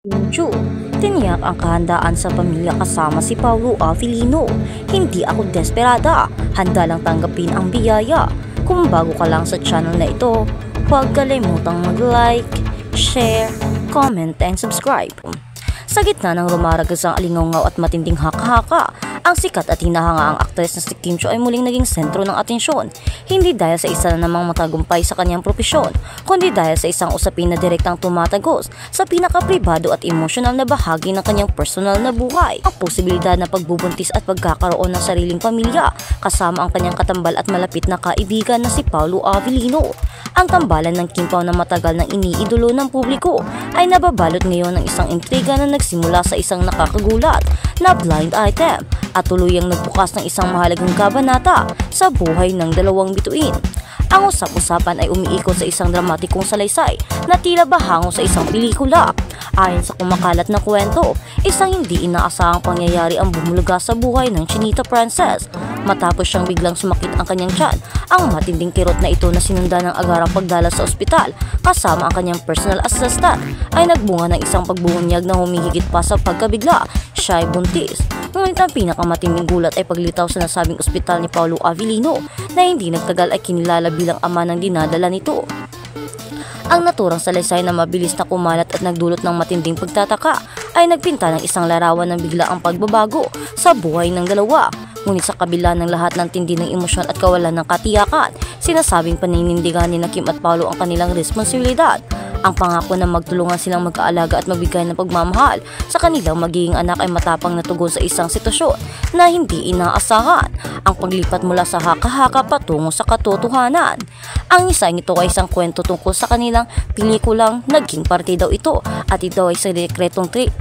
Chu, tiniyak ang kahandaan sa pamilya kasama si Paulo Avellino. Hindi ako desperada, handa lang tanggapin ang biyaya. Kung bago ka lang sa channel na ito, huwag kalimutang mag-like, share, comment, and subscribe. Sa gitna ng rumaragasang alingaw at matinding haka-haka, ang sikat at hinahangaang aktres na si Kim Chiu ay muling naging sentro ng atensyon. Hindi dahil sa isa na namang matagumpay sa kanyang propesyon, kundi dahil sa isang usapin na direktang tumatagos sa pinakapribado at emosyonal na bahagi ng kanyang personal na buhay. Ang posibilidad na pagbubuntis at pagkakaroon ng sariling pamilya kasama ang kanyang katambal at malapit na kaibigan na si Paulo Avellino. Ang tambalan ng Kim Pao na matagal nang iniidolo ng publiko ay nababalot ngayon ng isang intriga na nagsimula sa isang nakakagulat na blind item at tuluyang nagbukas ng isang mahalagang kabanata sa buhay ng dalawang bituin. Ang usap-usapan ay umiikot sa isang dramatikong salaysay na tila bahango sa isang pelikula. Ayon sa kumakalat na kwento, isang hindi inaasahang pangyayari ang bumulaga sa buhay ng Chinita Princess. Matapos siyang biglang sumakit ang kanyang tiyan, ang matinding kirot na ito na sinunda ng agarang pagdala sa ospital kasama ang kanyang personal assistant ay nagbunga ng isang pagbubunyag na humihigit pa sa pagkabigla. Siya ay buntis. Ngunit ang pinakamatinding gulat ay paglitaw sa nasabing ospital ni Paulo Avellino na hindi nagtagal ay kinilala bilang ama ng dinadala nito. Ang naturang salaysay na mabilis na kumalat at nagdulot ng matinding pagtataka ay nagpinta ng isang larawan ng biglaang pagbabago sa buhay ng dalawa. Ngunit sa kabila ng lahat ng tindi ng emosyon at kawalan ng katiyakan, sinasabing paninindigan ni Kim at Paulo ang kanilang responsibilidad. Ang pangako na magtulungan silang mag-aalaga at magbigay ng pagmamahal sa kanilang magiging anak ay matapang na tugon sa isang sitwasyon na hindi inaasahan. Ang paglipat mula sa haka-haka patungo sa katotohanan. Ang isa nito ay isang kwento tungkol sa kanilang pelikulang naging parte daw ito at ito ay sa dekretong trip.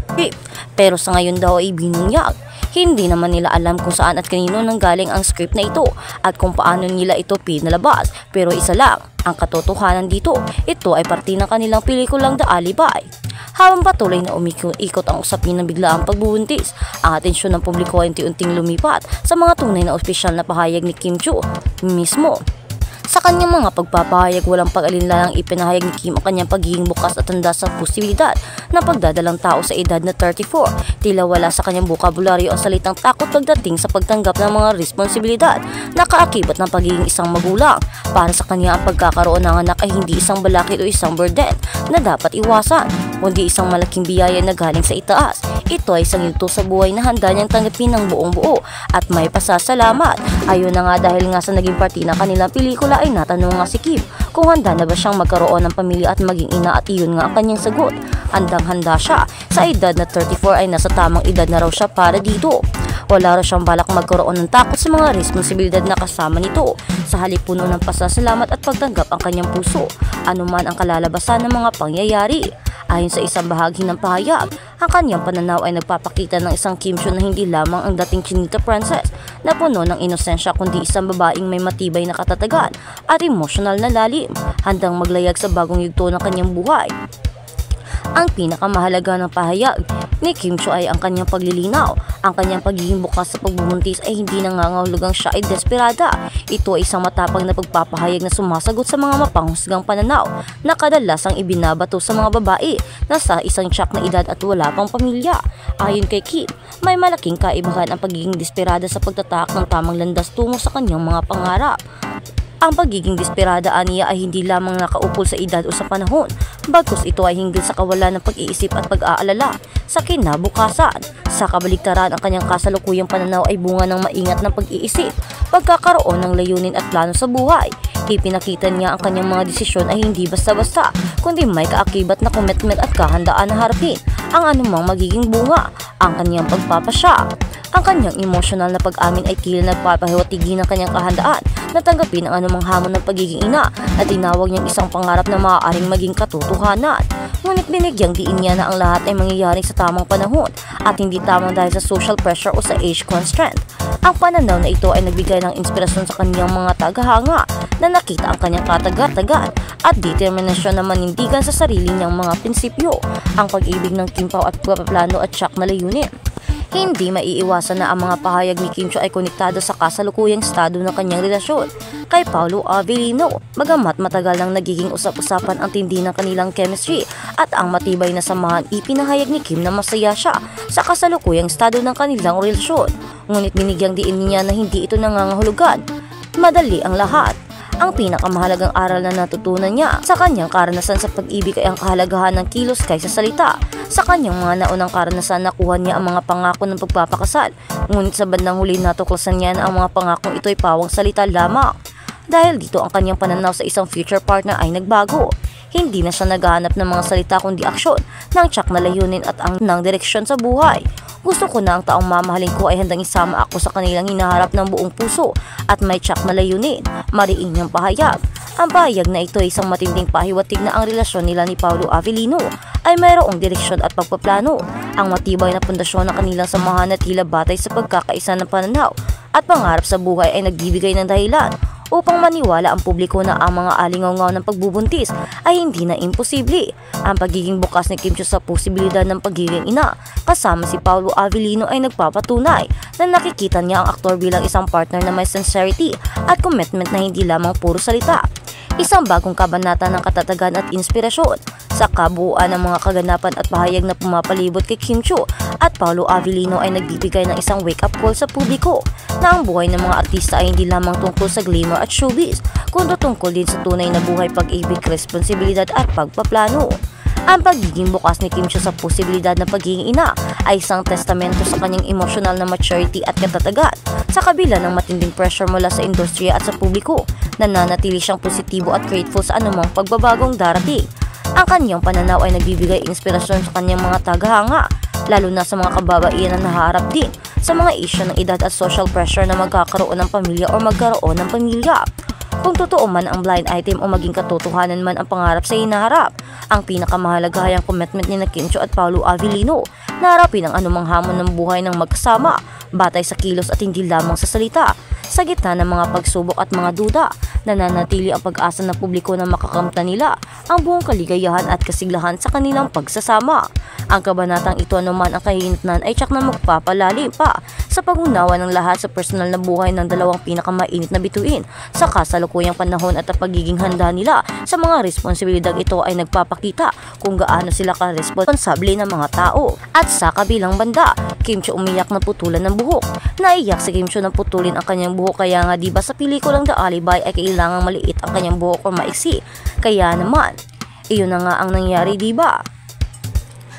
Pero sa ngayon daw ay binunyag. Hindi naman nila alam kung saan at kanino nanggaling ang script na ito at kung paano nila ito pinalabas. Pero isa lang, ang katotohanan dito, ito ay parte ng kanilang pelikulang The Alibi. Habang patuloy na umikot ang usapin ng biglaang pagbubuntis, ang atensyon ng publiko ay unti-unting lumipat sa mga tunay na opisyal na pahayag ni Kim Chiu mismo. Sa kanyang mga pagpapahayag, walang pag-alinlangang ipinahayag ni Kim ang kanyang pagiging bukas at handa sa posibilidad na pagdadalang tao sa edad na 34. Tila wala sa kanyang bokabularyo ang salitang takot pagdating sa pagtanggap ng mga responsibilidad na kaakibat ng pagiging isang magulang. Para sa kanya, ang pagkakaroon ng anak ay hindi isang balakid o isang burden na dapat iwasan, kundi isang malaking biyaya na galing sa itaas. Ito ay isang yugto sa buhay na handa niyang tanggapin ng buong buo at may pasasalamat. Ayun na nga, dahil nga sa naging parte ng kanilang pelikula ay natanong nga si Kim kung handa na ba siyang magkaroon ng pamilya at maging ina, at iyon nga ang kanyang sagot. Handang-handa siya. Sa edad na 34 ay nasa tamang edad na raw siya para dito. Wala raw siyang balak magkaroon ng takot sa mga responsibilidad na kasama nito. Sa halip puno ng pasasalamat at pagtanggap ang kanyang puso, anuman ang kalalabasan ng mga pangyayari. Ayon sa isang bahagi ng pahayag, ang kanyang pananaw ay nagpapakita ng isang Kim Chiu na hindi lamang ang dating Chinita Princess na puno ng inosensya, kundi isang babaeng may matibay na katatagan at emosyonal na lalim, handang maglayag sa bagong yugto ng kanyang buhay. Ang pinakamahalaga ng pahayag ni Kim Chiu ay ang kanyang paglilinaw. Ang kanyang pagiging bukas sa pagbubuntis ay hindi nangangahulugang siya ay desperada. Ito ay isang matapang na pagpapahayag na sumasagot sa mga mapanghusgang pananaw na kadalasang ibinabato sa mga babae na sa isang tiyak na edad at wala pang pamilya. Ayon kay Kim, may malaking kaibahan ang pagiging desperada sa pagtatak ng tamang landas tungo sa kanyang mga pangarap. Ang pagiging desperada aniya ay hindi lamang nakaupol sa edad o sa panahon, bagkus ito ay hinggil sa kawalan ng pag-iisip at pag-aalala sa kinabukasan. Sa kabaligtaran, ang kanyang kasalukuyang pananaw ay bunga ng maingat na pag-iisip, pagkakaroon ng layunin at plano sa buhay. Ipinakita niya ang kanyang mga desisyon ay hindi basta-basta, kundi may kaakibat na commitment at kahandaan na harapin ang anumang magiging bunga, ang kanyang pagpapasya. Ang kanyang emosyonal na pag-amin ay tila nagpapahiwatig ng kanyang kahandaan na tanggapin ang anumang hamon ng pagiging ina at tinawag niyang isang pangarap na maaaring maging katotohanan. Ngunit binigyang diin niya na ang lahat ay mangyayari sa tamang panahon at hindi tamang dahil sa social pressure o sa age constraint. Ang pananaw na ito ay nagbigay ng inspirasyon sa kanyang mga tagahanga na nakita ang kanyang katagatagan at determinasyon na manindigan sa sarili niyang mga prinsipyo, ang pag-ibig ng Kim Pao at pagpaplano at tiyak na layunin. Hindi maiiwasan na ang mga pahayag ni Kim Chiu ay konektado sa kasalukuyang estado ng kanyang relasyon kay Paolo Avellino. Bagamat matagal nang nagiging usap-usapan ang tindi ng kanilang chemistry at ang matibay na samahan, ipinahayag ni Kim na masaya siya sa kasalukuyang estado ng kanilang relasyon. Ngunit binigyang diin niya na hindi ito nangangahulugan madali ang lahat. Ang pinakamahalagang aral na natutunan niya sa kanyang karanasan sa pag-ibig ay ang kahalagahan ng kilos kaysa salita. Sa kanyang mga naunang karanasan, nakuha niya ang mga pangako ng pagpapakasal. Ngunit sa bandang huli, natuklasan niya na ang mga pangakong ito ay pawang salita lamang. Dahil dito, ang kanyang pananaw sa isang future partner ay nagbago. Hindi na siya naghahanap ng mga salita kundi aksyon, ng tiyak na layunin at ang ng direksyon sa buhay. Gusto ko na ang taong mamahalin ko ay handang isama ako sa kanilang hinaharap ng buong puso at may tiyak na layunin, mariing niyang pahayag. Ang pahayag na ito ay isang matinding pahiwatig na ang relasyon nila ni Paolo Avellino ay mayroong direksyon at pagpaplano. Ang matibay na pundasyon ng kanilang samahan na tila batay sa pagkakaisa ng pananaw at pangarap sa buhay ay nagbibigay ng dahilan upang maniwala ang publiko na ang mga alingaw-ngaw ng pagbubuntis ay hindi na imposible. Ang pagiging bukas ni Kim Chiu sa posibilidad ng pagiging ina kasama si Paolo Avellino ay nagpapatunay na nakikita niya ang aktor bilang isang partner na may sincerity at commitment na hindi lamang puro salita. Isang bagong kabanata ng katatagan at inspirasyon sa kabuuan ng mga kaganapan at pahayag na pumapalibot kay Kim Chiu at Paolo Avellino ay nagbibigay ng isang wake-up call sa publiko na ang buhay ng mga artista ay hindi lamang tungkol sa glamour at showbiz, kundi tungkol din sa tunay na buhay, pag-ibig, responsibilidad at pagpaplano. Ang pagiging bukas ni Kim Chiu sa posibilidad ng pagiging ina ay isang testamento sa kanyang emosyonal na maturity at katatagan. Sa kabila ng matinding pressure mula sa industriya at sa publiko, nananatili siyang positibo at grateful sa anumang pagbabagong darating. Ang kanyang pananaw ay nagbibigay inspirasyon sa kanyang mga tagahanga, lalo na sa mga kababaihan na naharap din sa mga isyu ng edad at social pressure na magkakaroon ng pamilya o magkaroon ng pamilya. Kung totoo man ang blind item o maging katotohanan man ang pangarap sa hinaharap, ang pinakamahalaga ay ang commitment ni Kim Chiu at Paolo Avellino na harapin ang anumang hamon ng buhay ng magkasama, batay sa kilos at hindi lamang sa salita. Sa gitna ng mga pagsubok at mga duda, nananatili ang pag-asa ng publiko na makakamta nila ang buong kaligayahan at kasiglahan sa kanilang pagsasama. Ang kabanatang ito, anuman ang kahinatnan, ay tiyak na magpapalalim pa sa pag-unawa ng lahat sa personal na buhay ng dalawang pinakamainit na bituin sa kasalukuyang panahon, at ang pagiging handa nila sa mga responsibilidad ito ay nagpapakita kung gaano sila ka-responsable ng mga tao. At sa kabilang banda, Kim Chiu umiyak na putulan ng buhok. Naiyak si Kim Chiu na putulin ang kanyang buhok, kaya nga diba sa pelikulang The Alibi ay kailangang maliit ang kanyang buhok o maiksi. Kaya naman, iyon na nga ang nangyari, diba?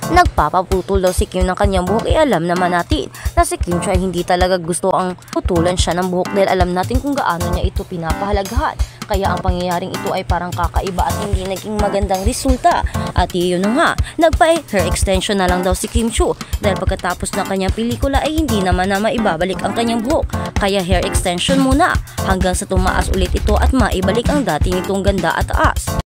Nagpapaputol daw si Kim ng kanyang buhok. Alam naman natin na si Kim Chiu ay hindi talaga gusto ang putulan siya ng buhok dahil alam natin kung gaano niya ito pinapahalagahan. Kaya ang pangyayaring ito ay parang kakaiba at hindi naging magandang resulta. At iyon na nga, nagpa-hair extension na lang daw si Kim Chiu dahil pagkatapos ng kanyang pelikula ay hindi naman na maibabalik ang kanyang buhok. Kaya hair extension muna hanggang sa tumaas ulit ito at maibalik ang dati nitong ganda at taas.